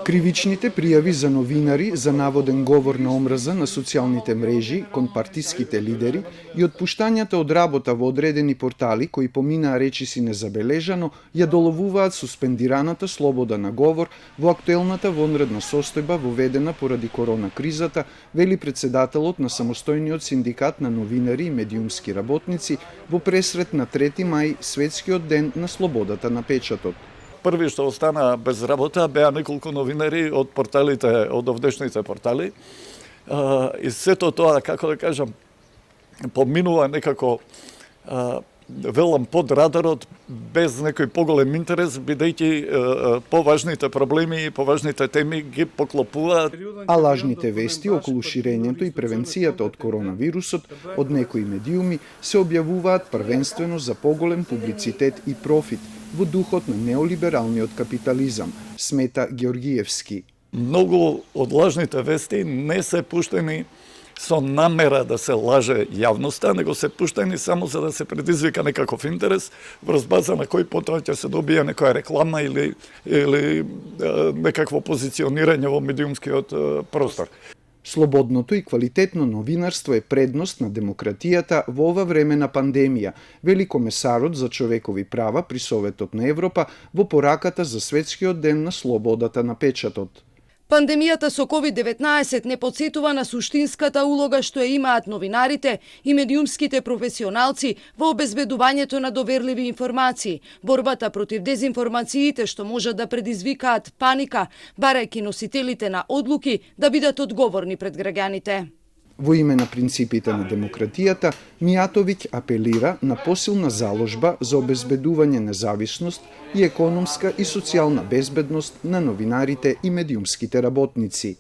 Кривичните пријави за новинари за наводен говор на омраза на социјалните мрежи кон партиските лидери и отпуштањата од работа во одредени портали кои поминаа речиси незабележано ја доловуваат суспендираната слобода на говор во актуелната вонредна состојба воведена поради корона кризата, вели председателот на самостојниот синдикат на новинари и медиумски работници во пресрет на 3 мај, светскиот ден на слободата на печатот. Први што остана без работа беа неколку новинари од порталите, од овдешните портали. И сето тоа, како да кажам, поминува некако велам под радарот, без некој поголем интерес, бидејќи поважните проблеми и поважните теми ги поклопуваат. А лажните вести околу ширењето и превенцијата од коронавирусот од некои медиуми се објавуваат првенствено за поголем публицитет и профит, во духот на неолибералниот капитализам, смета Георгиевски. Многу од лажните вести не се пуштени со намера да се лаже јавноста, него се пуштени само за да се предизвика некаков интерес, врз база на кој потоа ќе се добие некоја реклама или некакво позиционирање во медиумскиот простор. Слободното и квалитетно новинарство е предност на демократијата во ова време на пандемија, вели комесарот за човекови права при Советот на Европа во пораката за светскиот ден на слободата на печатот. Пандемијата со COVID-19 не потсетува на суштинската улога што ја имаат новинарите и медиумските професионалци во обезбедувањето на доверливи информации, борбата против дезинформациите што можат да предизвикаат паника, барајќи носителите на одлуки да бидат одговорни пред граѓаните. Во име на принципите на демократијата, Мијатовиќ апелира на посилна заложба за обезбедување независност и економска и социјална безбедност на новинарите и медиумските работници.